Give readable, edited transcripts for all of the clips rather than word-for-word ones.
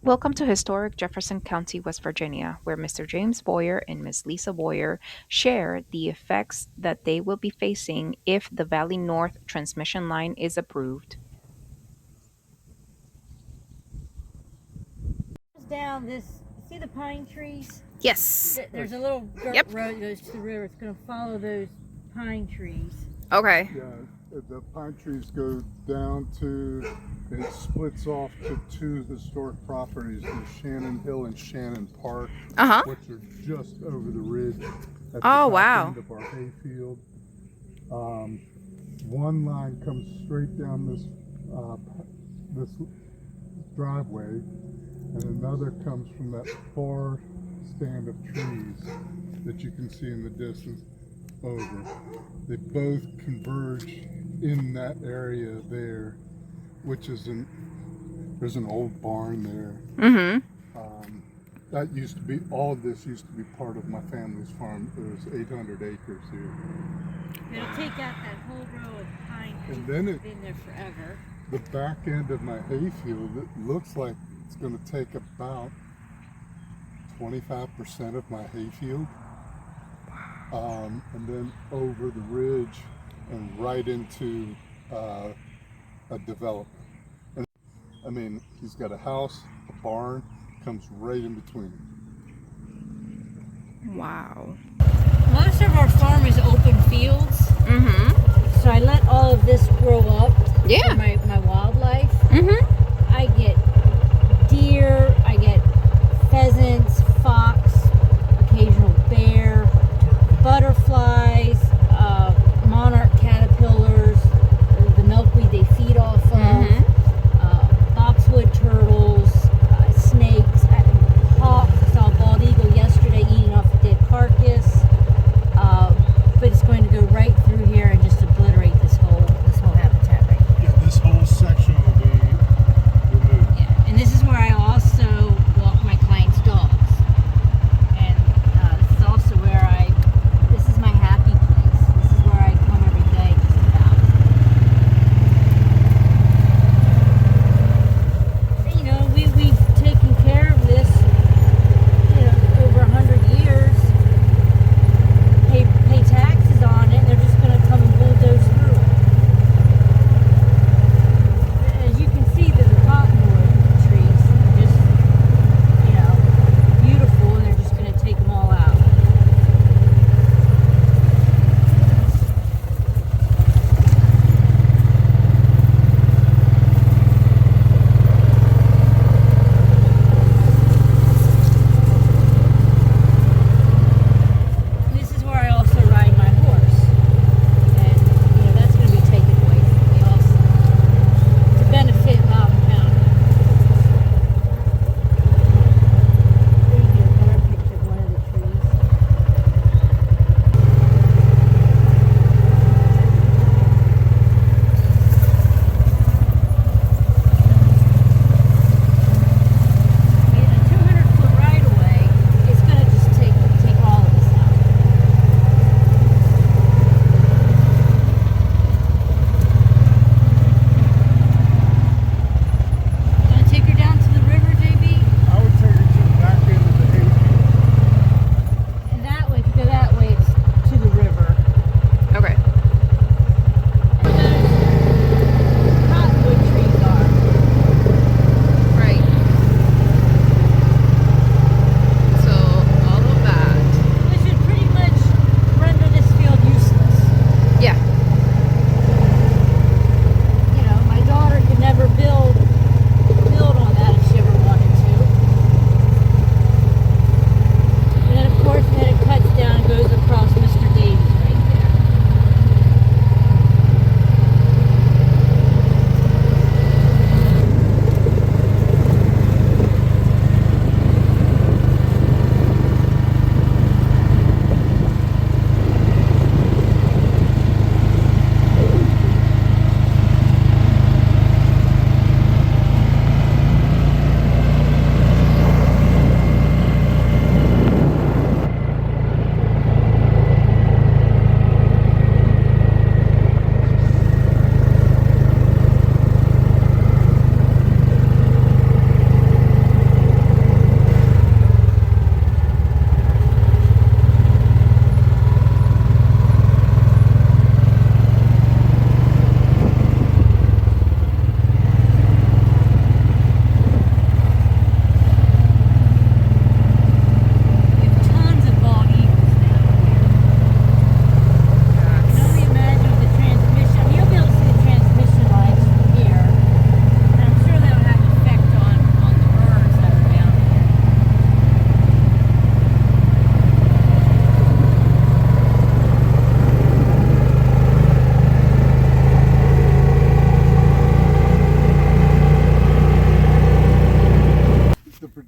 Welcome to historic Jefferson County, West Virginia, where Mr. James Boyer and Ms. Lisa Boyer share the effects that they will be facing if the Valley North transmission line is approved. Down this, see the pine trees? Yes. There's a little dirt Yep. road that goes to the river. It's going to follow those pine trees. Okay. Yeah, the pine trees go down to, it splits off to two historic properties, the Shannon Hill and Shannon Park, Uh-huh. which are just over the ridge at the Oh, top wow. end of our hayfield. One line comes straight down this driveway, and another comes from that far stand of trees that you can see in the distance over. They both converge in that area there, which is there's an old barn there. Mm-hmm. That used to be, all of this used to be part of my family's farm. There's 800 acres here. It'll take out that whole row of pine trees. And then It's been there forever. the back end of my hayfield, it looks like it's going to take about 25% of my hayfield. And then over the ridge and right into a development. And, I mean, he's got a house, a barn, comes right in between. Wow. Most of our farm is open fields, Mm-hmm. so I let all of this grow up Yeah. for my wildlife. Mm-hmm. I get deer, I get pheasants, fox, occasional bear, butterflies, monarch caterpillars, the milkweed they feed off of, boxwood turtles, snakes, hawks. I saw a bald eagle yesterday eating off a dead carcass. But it's going to go right through here and just obliterate this whole habitat right here. Yeah, this whole section will be removed. Yeah.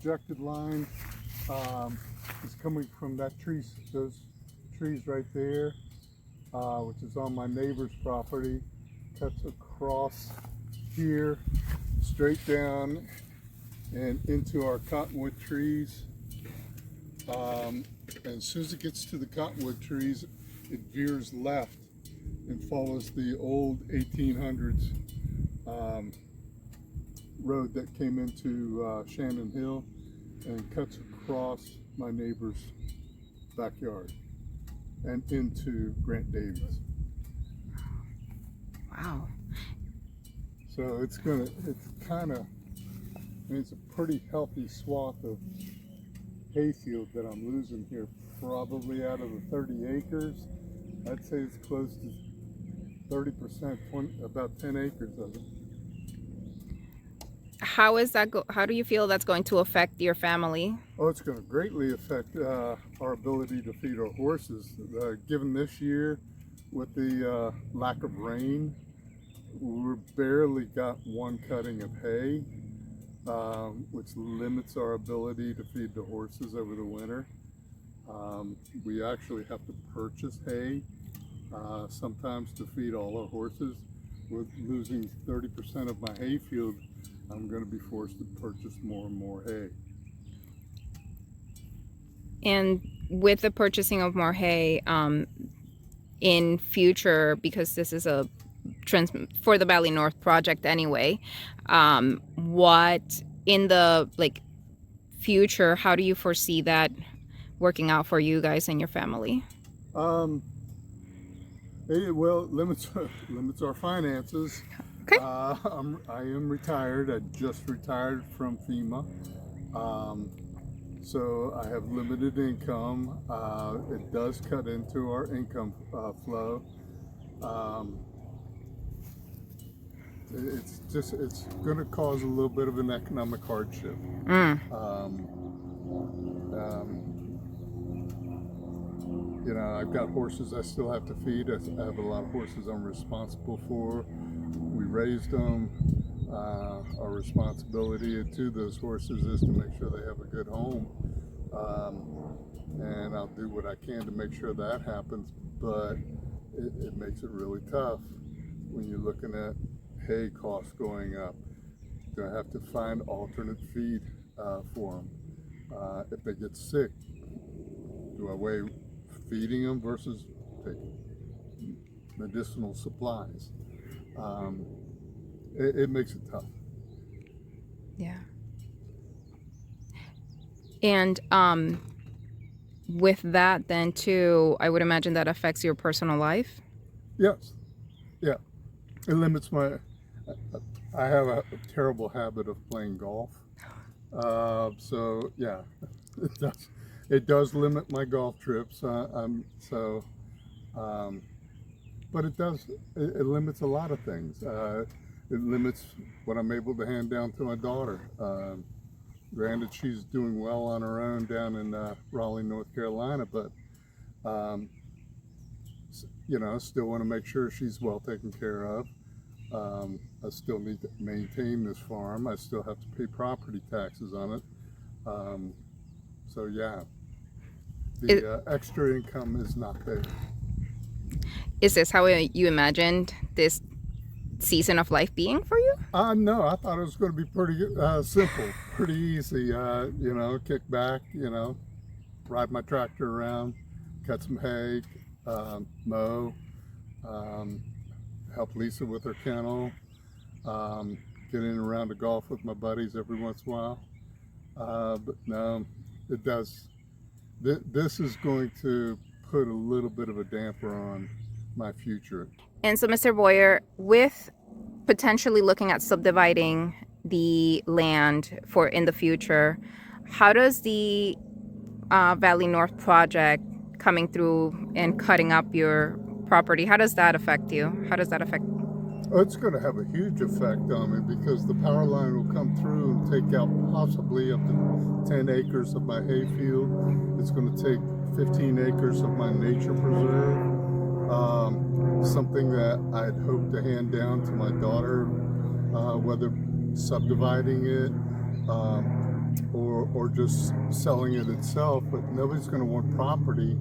projected line is coming from those trees right there, which is on my neighbor's property, cuts across here, straight down and into our cottonwood trees. And as soon as it gets to the cottonwood trees, it veers left and follows the old 1800s road that came into Shannon Hill and cuts across my neighbor's backyard and into Grant Davies. Wow. So it's a pretty healthy swath of hayfield that I'm losing here. Probably out of the 30 acres, I'd say it's close to 30%, about 10 acres of it. How do you feel that's going to affect your family? Oh, it's going to greatly affect our ability to feed our horses. Given this year, with the lack of rain, we barely got one cutting of hay, which limits our ability to feed the horses over the winter. We actually have to purchase hay sometimes to feed all our horses. With losing 30% of my hay field, I'm going to be forced to purchase more and more hay. And with the purchasing of more hay, in future, because this is a for the Valley North project anyway, what in the future, how do you foresee that working out for you guys and your family? Well, limits our finances. Okay. I am retired. I just retired from FEMA. So I have limited income. It does cut into our income flow. It's going to cause a little bit of an economic hardship. I've got horses I still have to feed. I have a lot of horses I'm responsible for. We raised them. Our responsibility to those horses is to make sure they have a good home. And I'll do what I can to make sure that happens, but it makes it really tough when you're looking at hay costs going up. Do I have to find alternate feed for them? If they get sick, do I weigh feeding them versus taking medicinal supplies? It makes it tough. Yeah. And with that then too, I would imagine that affects your personal life? Yes. Yeah. It limits I have a terrible habit of playing golf. So yeah, it does limit my golf trips. But it limits a lot of things. It limits what I'm able to hand down to my daughter. Granted, she's doing well on her own down in Raleigh, North Carolina, but still want to make sure she's well taken care of. I still need to maintain this farm. I still have to pay property taxes on it. So yeah, the extra income is not there. Is this how you imagined this season of life being for you? No, I thought it was going to be pretty simple, pretty easy. Kick back, ride my tractor around, cut some hay, mow, help Lisa with her kennel, get in and around to golf with my buddies every once in a while. But no, it does. This is going to put a little bit of a damper on my future. And so, Mr. Boyer, with potentially looking at subdividing the land for in the future, how does the Valley North project coming through and cutting up your property, how does that affect you? How does that affect? Oh, it's going to have a huge effect on me because the power line will come through and take out possibly up to 10 acres of my hay field. It's going to take 15 acres of my nature preserve. Something that I'd hoped to hand down to my daughter, whether subdividing it or just selling it itself, but nobody's going to want property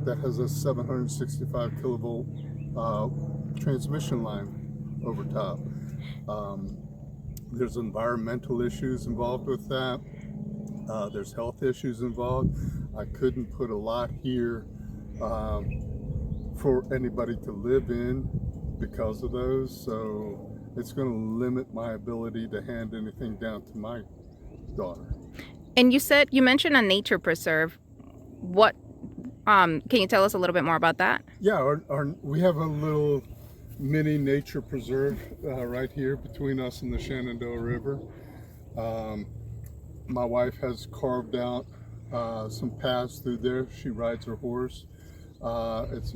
that has a 765 kilovolt transmission line over top. There's environmental issues involved with that. There's health issues involved. I couldn't put a lot here for anybody to live in because of those, so it's going to limit my ability to hand anything down to my daughter. And you mentioned a nature preserve. What can you tell us a little bit more about that? Yeah, we have a little mini nature preserve right here between us and the Shenandoah River. My wife has carved out some paths through there. She rides her horse. It's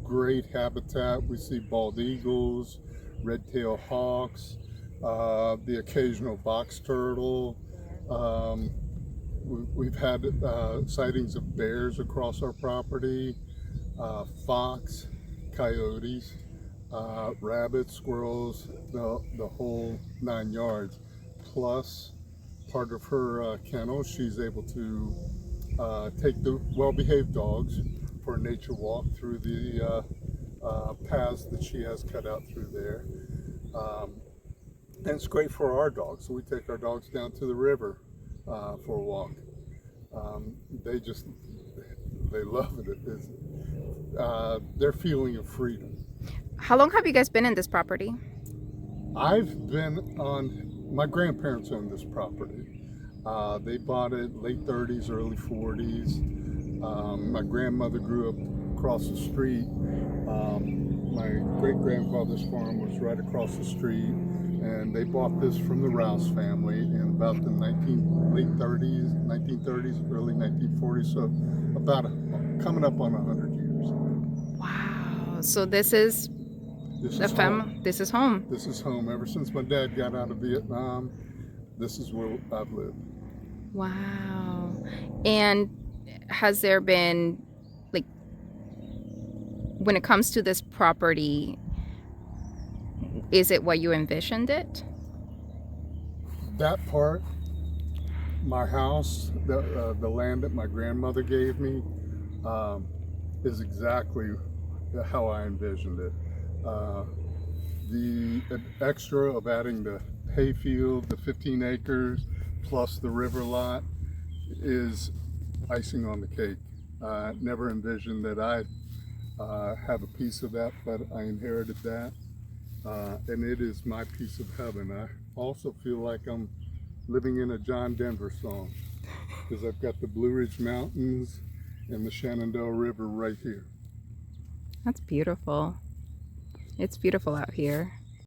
great habitat. We see bald eagles, red-tailed hawks, the occasional box turtle. We've had sightings of bears across our property, fox, coyotes, rabbits, squirrels, the whole 9 yards. Plus, part of her kennel, she's able to take the well-behaved dogs for a nature walk through the paths that she has cut out through there. And it's great for our dogs. So we take our dogs down to the river for a walk. They love it. It's their feeling of freedom. How long have you guys been in this property? My grandparents owned this property. They bought it late 30s, early 40s. My grandmother grew up across the street. My great-grandfather's farm was right across the street, and they bought this from the Rouse family in about the late 30s, 1930s, early 1940s, so coming up on 100 years. Wow. So this is home. This is home. This is home. Ever since my dad got out of Vietnam, this is where I've lived. Wow. And has there been, like, when it comes to this property, is it what you envisioned it? That part, my house, the land that my grandmother gave me, is exactly how I envisioned it. The extra of adding the hayfield, the 15 acres, plus the river lot is icing on the cake. Never envisioned that I'd have a piece of that, but I inherited that. And it is my piece of heaven. I also feel like I'm living in a John Denver song because I've got the Blue Ridge Mountains and the Shenandoah River right here. That's beautiful. It's beautiful out here.